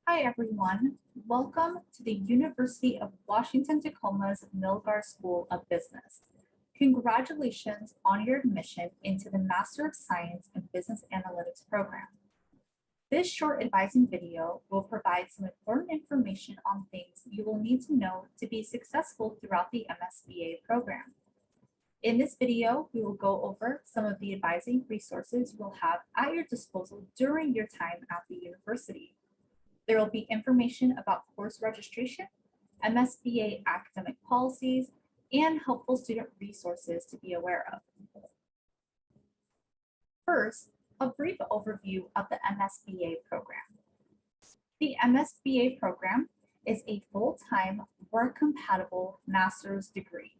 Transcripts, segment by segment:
Hi, everyone. Welcome to the University of Washington-Tacoma's Milgar School of Business. Congratulations on your admission into the Master of Science in Business Analytics program. This short advising video will provide some important information on things you will need to know to be successful throughout the MSBA program. In this video, we will go over some of the advising resources you will have at your disposal during your time at the university. There will be information about course registration, MSBA academic policies, and helpful student resources to be aware of. First, a brief overview of the MSBA program. The MSBA program is a full-time work-compatible master's degree.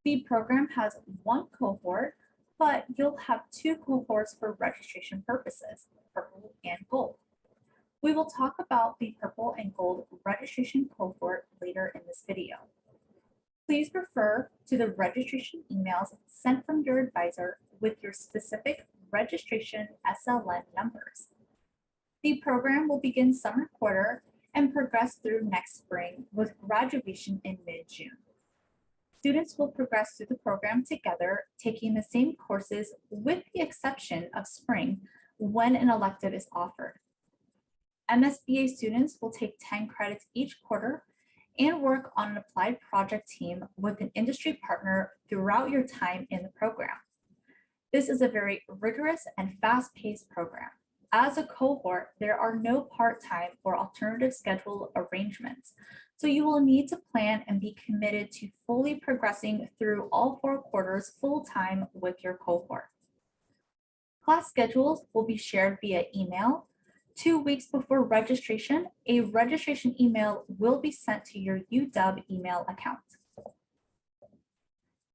The program has one cohort, but you'll have two cohorts for registration purposes, purple and gold. We will talk about the purple and gold registration cohort later in this video. Please refer to the registration emails sent from your advisor with your specific registration SLN numbers. The program will begin summer quarter and progress through next spring with graduation in mid-June. Students will progress through the program together, taking the same courses with the exception of spring when an elective is offered. MSBA students will take 10 credits each quarter and work on an applied project team with an industry partner throughout your time in the program. This is a very rigorous and fast-paced program. As a cohort, there are no part-time or alternative schedule arrangements, so you will need to plan and be committed to fully progressing through all 4 quarters full-time with your cohort. Class schedules will be shared via email. 2 weeks before registration, a registration email will be sent to your UW email account.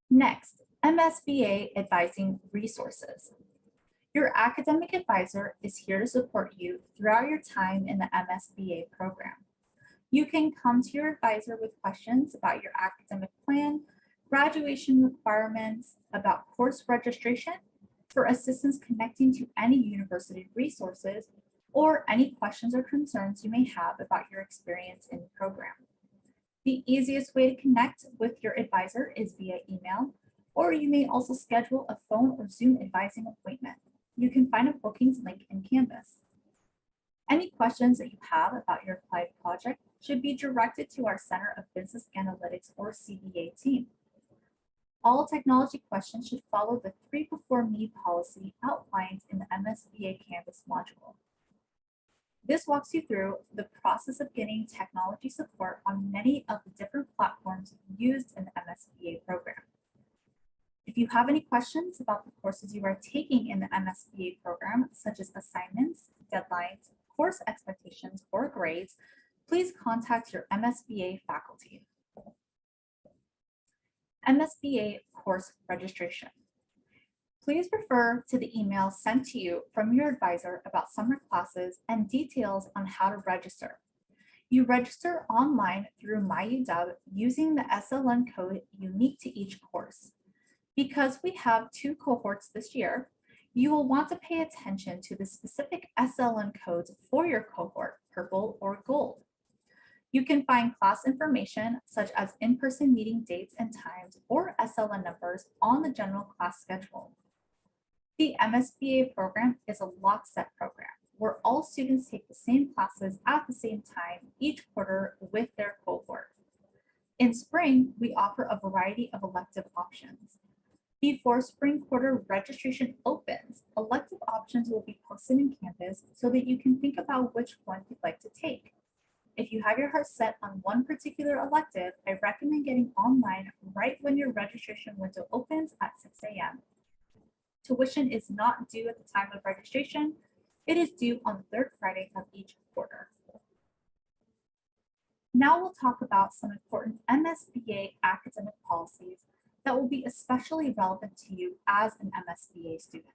Next, MSBA advising resources. Your academic advisor is here to support you throughout your time in the MSBA program. You can come to your advisor with questions about your academic plan, graduation requirements, about course registration, for assistance connecting to any university resources, or any questions or concerns you may have about your experience in the program. The easiest way to connect with your advisor is via email, or you may also schedule a phone or Zoom advising appointment. You can find a bookings link in Canvas. Any questions that you have about your applied project should be directed to our Center of Business Analytics or CBA team. All technology questions should follow the 3 before me policy outlined in the MSBA Canvas module. This walks you through the process of getting technology support on many of the different platforms used in the MSBA program. If you have any questions about the courses you are taking in the MSBA program, such as assignments, deadlines, course expectations, or grades, please contact your MSBA faculty. MSBA course registration. Please refer to the email sent to you from your advisor about summer classes and details on how to register. You register online through MyUW using the SLN code unique to each course. Because we have 2 cohorts this year, you will want to pay attention to the specific SLN codes for your cohort, purple or gold. You can find class information such as in-person meeting dates and times or SLN numbers on the general class schedule. The MSBA program is a lockstep program where all students take the same classes at the same time each quarter with their cohort. In spring, we offer a variety of elective options. Before spring quarter registration opens, elective options will be posted in Canvas so that you can think about which one you'd like to take. If you have your heart set on one particular elective, I recommend getting online right when your registration window opens at 6 a.m. Tuition is not due at the time of registration. It is due on the 3rd Friday of each quarter. Now we'll talk about some important MSBA academic policies that will be especially relevant to you as an MSBA student.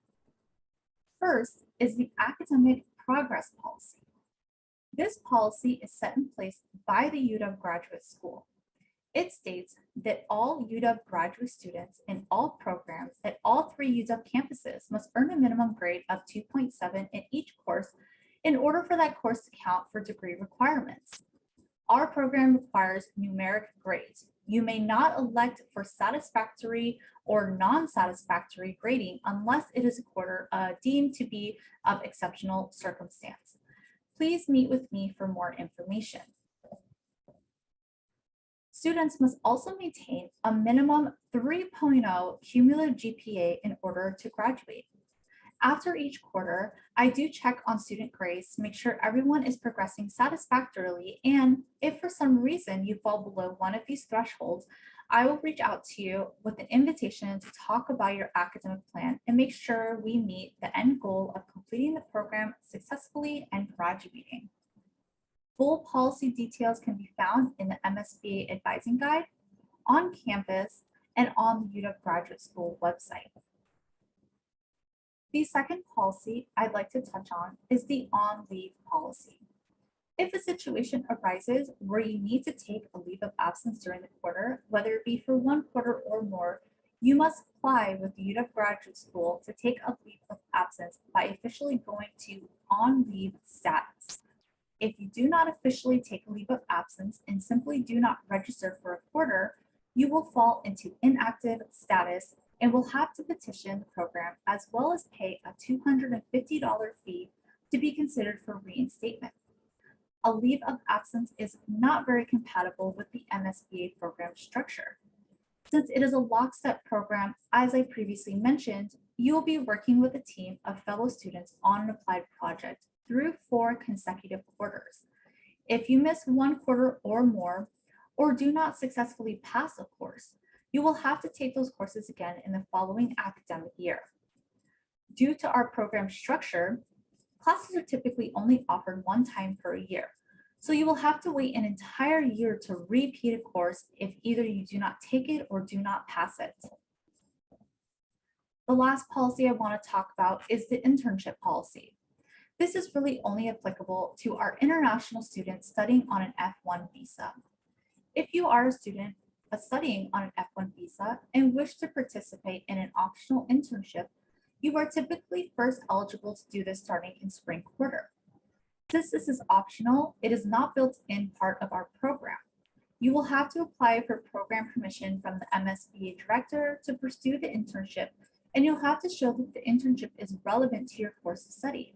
First is the academic progress policy. This policy is set in place by the UW Graduate School. It states that all UW graduate students in all programs at all 3 UW campuses must earn a minimum grade of 2.7 in each course in order for that course to count for degree requirements. Our program requires numeric grades. You may not elect for satisfactory or non-satisfactory grading unless it is deemed to be of exceptional circumstance. Please meet with me for more information. Students must also maintain a minimum 3.0 cumulative GPA in order to graduate. After each quarter, I do check on student grades to make sure everyone is progressing satisfactorily, and if for some reason you fall below one of these thresholds, I will reach out to you with an invitation to talk about your academic plan and make sure we meet the end goal of completing the program successfully and graduating. Full policy details can be found in the MSBA Advising Guide, on campus, and on the UW Graduate School website. The second policy I'd like to touch on is the on-leave policy. If a situation arises where you need to take a leave of absence during the quarter, whether it be for one quarter or more, you must apply with the UW Graduate School to take a leave of absence by officially going to on-leave status. If you do not officially take a leave of absence and simply do not register for a quarter, you will fall into inactive status and will have to petition the program as well as pay a $250 fee to be considered for reinstatement. A leave of absence is not very compatible with the MSBA program structure. Since it is a lockstep program, as I previously mentioned, you will be working with a team of fellow students on an applied project through 4 consecutive quarters. If you miss one quarter or more, or do not successfully pass a course, you will have to take those courses again in the following academic year. Due to our program structure, classes are typically only offered one time per year, so you will have to wait an entire year to repeat a course if either you do not take it or do not pass it. The last policy I want to talk about is the internship policy. This is really only applicable to our international students studying on an F1 visa. If you are a student studying on an F1 visa and wish to participate in an optional internship, you are typically first eligible to do this starting in spring quarter. Since this is optional, it is not built in part of our program. You will have to apply for program permission from the MSBA director to pursue the internship, and you'll have to show that the internship is relevant to your course of study.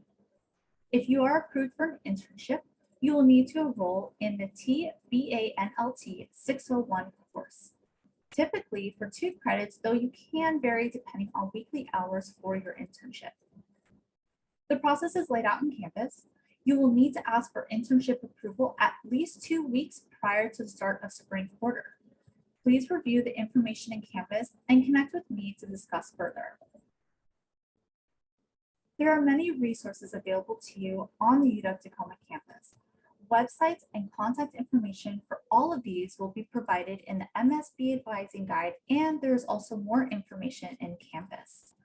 If you are approved for an internship, you will need to enroll in the TBANLT 601 course. Typically for 2 credits, though you can vary depending on weekly hours for your internship. The process is laid out on campus. You will need to ask for internship approval at least 2 weeks prior to the start of spring quarter. Please review the information in campus and connect with me to discuss further. There are many resources available to you on the UW-Tacoma campus. Websites and contact information for all of these will be provided in the MSBA Advising Guide, and there's also more information in campus.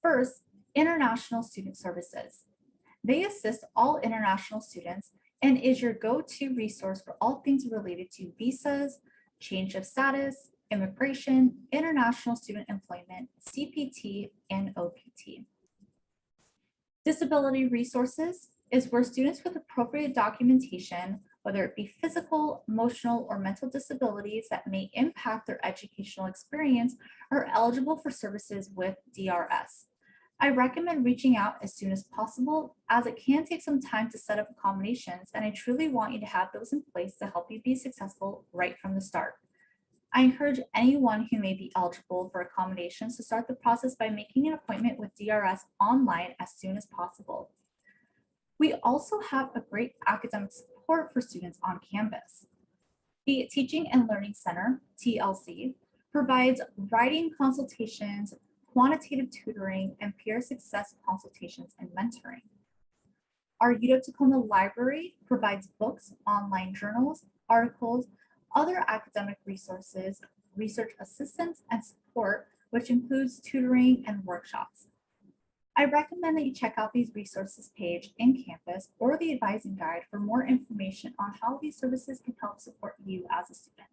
First, International Student Services. They assist all international students and is your go-to resource for all things related to visas, change of status, immigration, international student employment, CPT, and OPT. Disability Resources is where students with appropriate documentation, whether it be physical, emotional, or mental disabilities that may impact their educational experience, are eligible for services with DRS. I recommend reaching out as soon as possible, as it can take some time to set up accommodations, and I truly want you to have those in place to help you be successful right from the start. I encourage anyone who may be eligible for accommodations to start the process by making an appointment with DRS online as soon as possible. We also have a great academic support for students on campus. The Teaching and Learning Center, TLC, provides writing consultations, quantitative tutoring, and peer success consultations and mentoring. Our UW-Tacoma Library provides books, online journals, articles, other academic resources, research assistance, and support, which includes tutoring and workshops. I recommend that you check out these resources page in campus or the advising guide for more information on how these services can help support you as a student.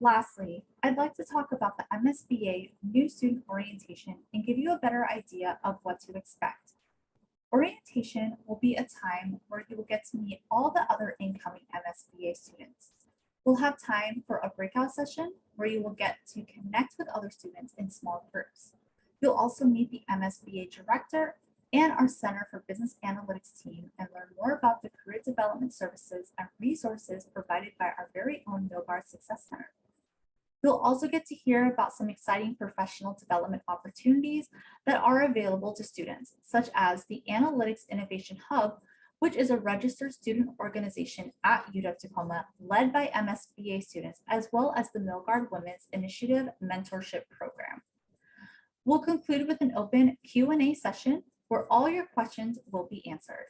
Lastly, I'd like to talk about the MSBA New Student Orientation and give you a better idea of what to expect. Orientation will be a time where you will get to meet all the other incoming MSBA students. We'll have time for a breakout session where you will get to connect with other students in small groups. You'll also meet the MSBA director and our Center for Business Analytics team and learn more about the career development services and resources provided by our very own Milgard Success Center. You'll also get to hear about some exciting professional development opportunities that are available to students, such as the Analytics Innovation Hub, which is a registered student organization at UW-Tacoma led by MSBA students, as well as the Milgard Women's Initiative Mentorship Program. We'll conclude with an open Q&A session where all your questions will be answered.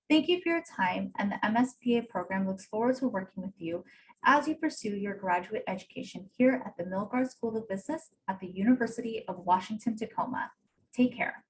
Thank you for your time, and the MSBA program looks forward to working with you as you pursue your graduate education here at the Milgard School of Business at the University of Washington, Tacoma. Take care.